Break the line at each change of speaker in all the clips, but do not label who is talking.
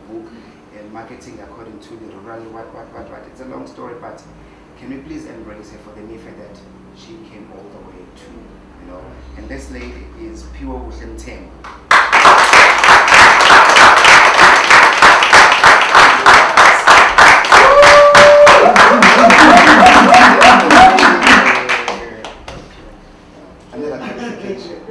book and marketing according to the rural what. It's a long story, but can we please embrace her for the mere fact that she came all the way to, and this lady is pure Muslim Tem. Another clarification.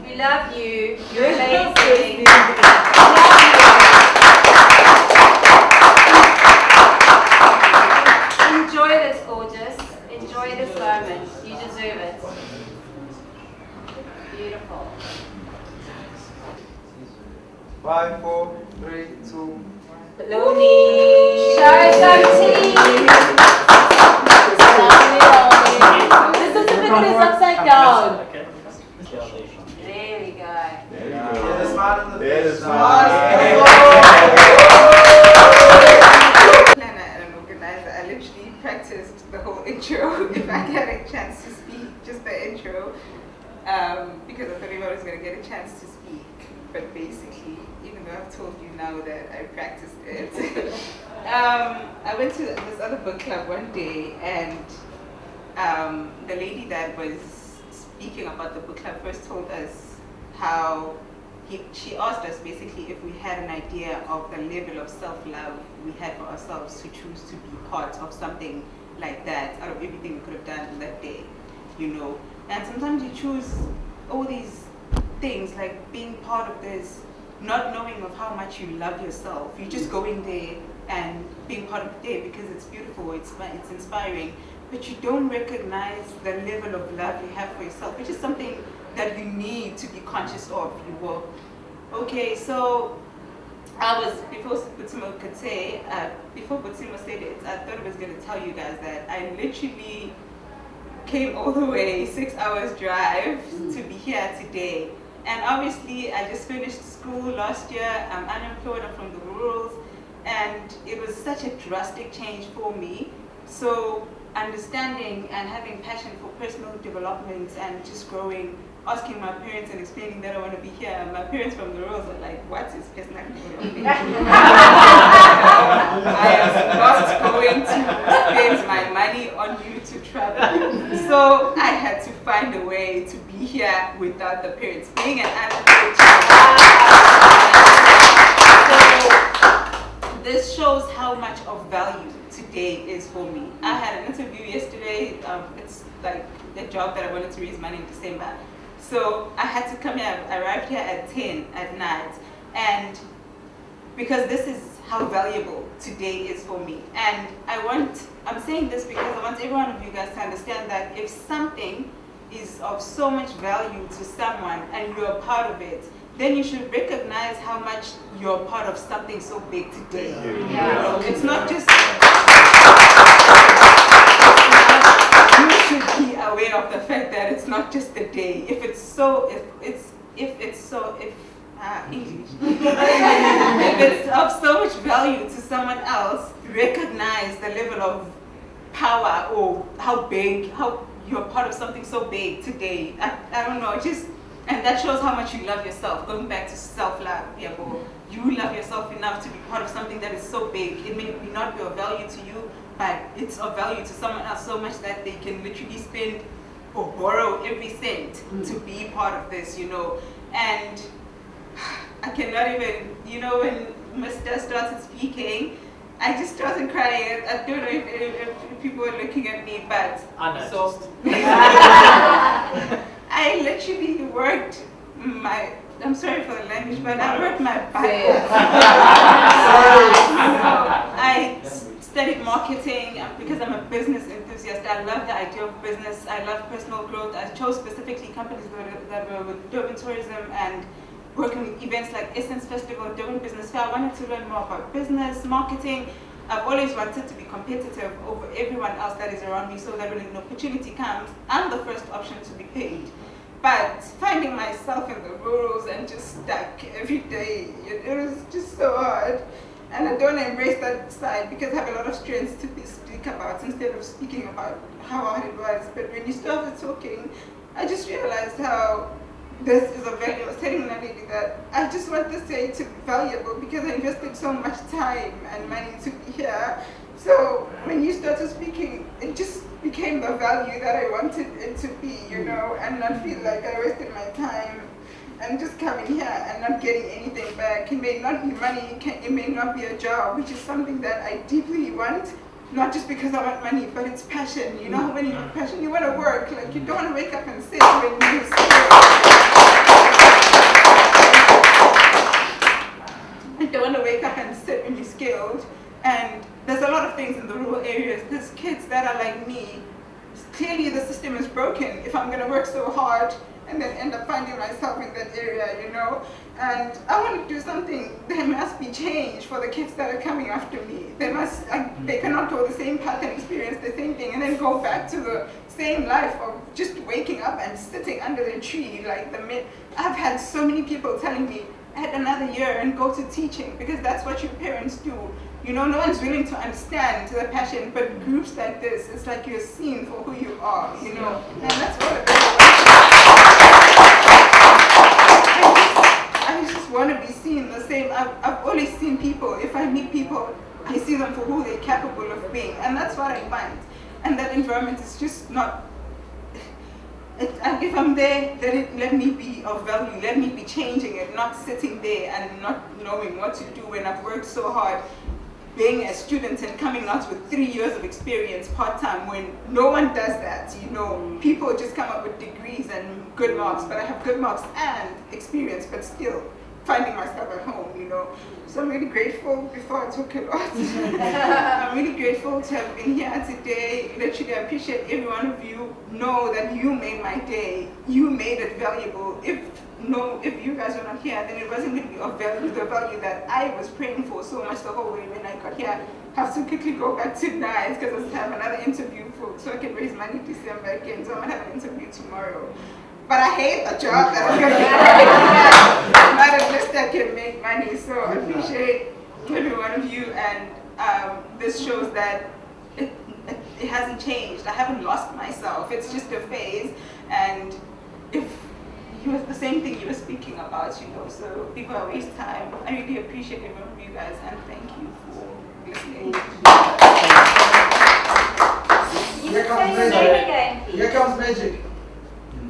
We love you. You're amazing. Enjoy this, gorgeous. Enjoy this moment. You deserve it. Beautiful.
5, 4, 3, 2.
Baloney. Show some teeth. This is the bit that is upside down. There we go.
There's a smile in the face.
Planner and an organizer, I literally practiced the whole intro if I get a chance to speak, just the intro, because I thought everyone was going to get a chance to speak. But basically, even though I've told you now that I practiced it, I went to this other book club one day, and the lady that was speaking about the book club first told us how she asked us basically if we had an idea of the level of self-love we had for ourselves to choose to be part of something like that out of everything we could have done that day, And sometimes you choose all these things like being part of this, not knowing of how much you love yourself. You're just going there and being part of the day because it's beautiful, it's inspiring, but you don't recognize the level of love you have for yourself, which is something that you need to be conscious of. Okay, so I was, before Butsimo could say, before Butsimo said it, I thought I was going to tell you guys that I literally came all the way, 6 hours drive to be here today. And obviously, I just finished school last year. I'm unemployed, I'm from the rurals, and it was such a drastic change for me. So understanding and having passion for personal development and just growing, asking my parents and explaining that I want to be here. My parents from the rurals are like, what is personal development? I am not going to spend my money on you to travel. So I had to find a way to be here without the parents. Being an unemployed child. So this shows how much of value today is for me. I had an interview yesterday. It's like a job that I wanted to raise money in December. So I had to come here. I arrived here at 10 at night, and because this is how valuable today is for me. And I'm saying this because I want every one of you guys to understand that if something is of so much value to someone and you're a part of it, then you should recognize how much you're part of something so big today. Yeah. It's not just, you should be aware of the fact that it's not just a day. If it's of so much value to someone else, recognize the level of power or how you're part of something so big today. I don't know, and that shows how much you love yourself. Going back to self-love, you love yourself enough to be part of something that is so big. It may not be of value to you, but it's of value to someone else so much that they can literally spend or borrow every cent to be part of this, And I cannot even, when Mr. started speaking, I just started crying. I don't know if people were looking at me, but so I literally worked I'm sorry for the language, but I worked my butt off. I studied marketing because I'm a business enthusiast. I love the idea of business. I love personal growth. I chose specifically companies that were with Durban tourism and working with events like Essence Festival, Durban Business Fair. I wanted to learn more about business, marketing. I've always wanted to be competitive over everyone else that is around me so that when an opportunity comes, I'm the first option to be paid. But finding myself in the rurals and just stuck every day, it was just so hard. hard. And I don't embrace that side because I have a lot of strengths to speak about instead of speaking about how hard it was. But when you started talking, I just realized how this is a value. I was telling Naledi that I just want this day to be valuable because I invested so much time and money to be here. So when you started speaking, it just became the value that I wanted it to be, you know, and not feel like I wasted my time and just coming here and not getting anything back. It may not be money, it may not be a job, which is something that I deeply want, not just because I want money, but it's passion. You know, when you have passion, you want to work. Like, you don't want to wake up and sit when you're skilled. You don't want to wake up and sit when you're skilled. And there's a lot of things in the rural areas. There's kids that are like me. Clearly the system is broken if I'm going to work so hard and then end up finding myself in that area, you know. And I want to do something. There must be change for the kids that are coming after me. They cannot go the same path and experience the same thing and then go back to the same life of just waking up and sitting under the tree. I've had so many people telling me, add another year and go to teaching because that's what your parents do. You know, no one's willing to understand the passion, but groups like this, it's like you're seen for who you are, you know. And that's what I just want to be seen the same. I've always seen people, if I meet people, I see them for who they're capable of being. And that's what I find. And that environment is just not, if I'm there, let me be of value, let me be changing it, not sitting there and not knowing what to do when I've worked so hard. Being a student and coming out with 3 years of experience part-time when no one does that, you know. People just come up with degrees and good marks, but I have good marks and experience, but still finding myself at home, you know. So I'm really grateful, before I talk a lot, I'm really grateful to have been here today. Literally, I appreciate every one of you. Know that you made my day. You made it valuable. If you guys were not here, then it wasn't going to be of value, the value that I was praying for so much the whole way when I got here. I have to quickly go back tonight because I have another interview so I can raise money December again. So I'm going to have an interview tomorrow. But I hate the job that I'm going to be doing. But at least I can make money. So I appreciate every one of you. And this shows that it hasn't changed. I haven't lost myself. It's just a phase. And if it was the same thing you were speaking about, you know, so before I waste time, I really appreciate every one of you guys and thank you for listening.
You can say your name again, please.
Here comes magic.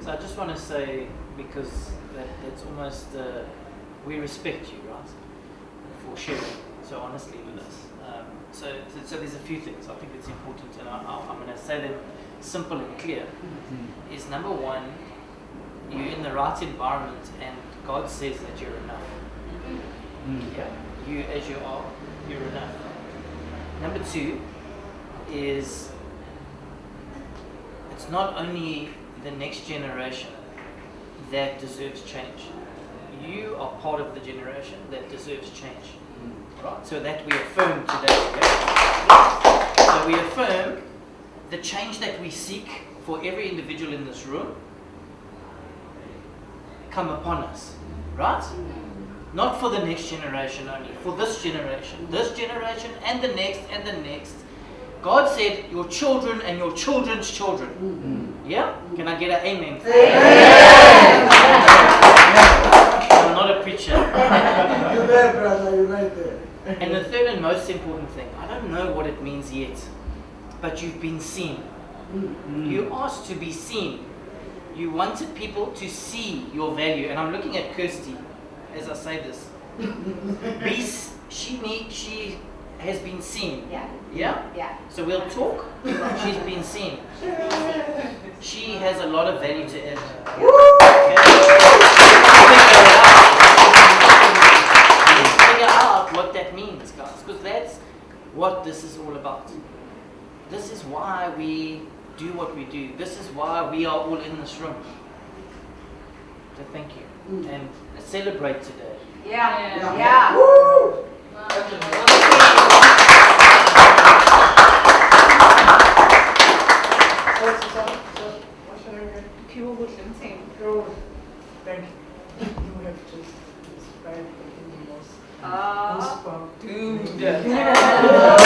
So I just want to say, because it's almost, we respect you, right, for sharing so honestly with us. So there's a few things I think it's important, and I'm going to say them simple and clear. Is number one, you're in the right environment and God says that you're enough. Yeah, you as you are, you're enough. Number two is, it's not only the next generation that deserves change. You are part of the generation that deserves change. Right? So that we affirm today. Yeah? So we affirm the change that we seek for every individual in this room come upon us, right? Not for the next generation only, for this generation and the next and the next. God said your children and your children's children. Yeah? Can I get an amen? I'm not a preacher.
You're there, brother, you're right there.
And the third and most important thing, I don't know what it means yet, but you've been seen. You asked to be seen. You wanted people to see your value. And I'm looking at Kirsty as I say this. She has been seen.
Yeah.
Yeah?
Yeah.
So we'll talk. She's been seen. She has a lot of value to add. Let's figure out what that means, guys, because that's what this is all about. This is why we do what we do. This is why we are all in this room. So thank you. And celebrate today.
Yeah.
Pure woodland team.
Thank you. You have just inspired me the most.
Yeah.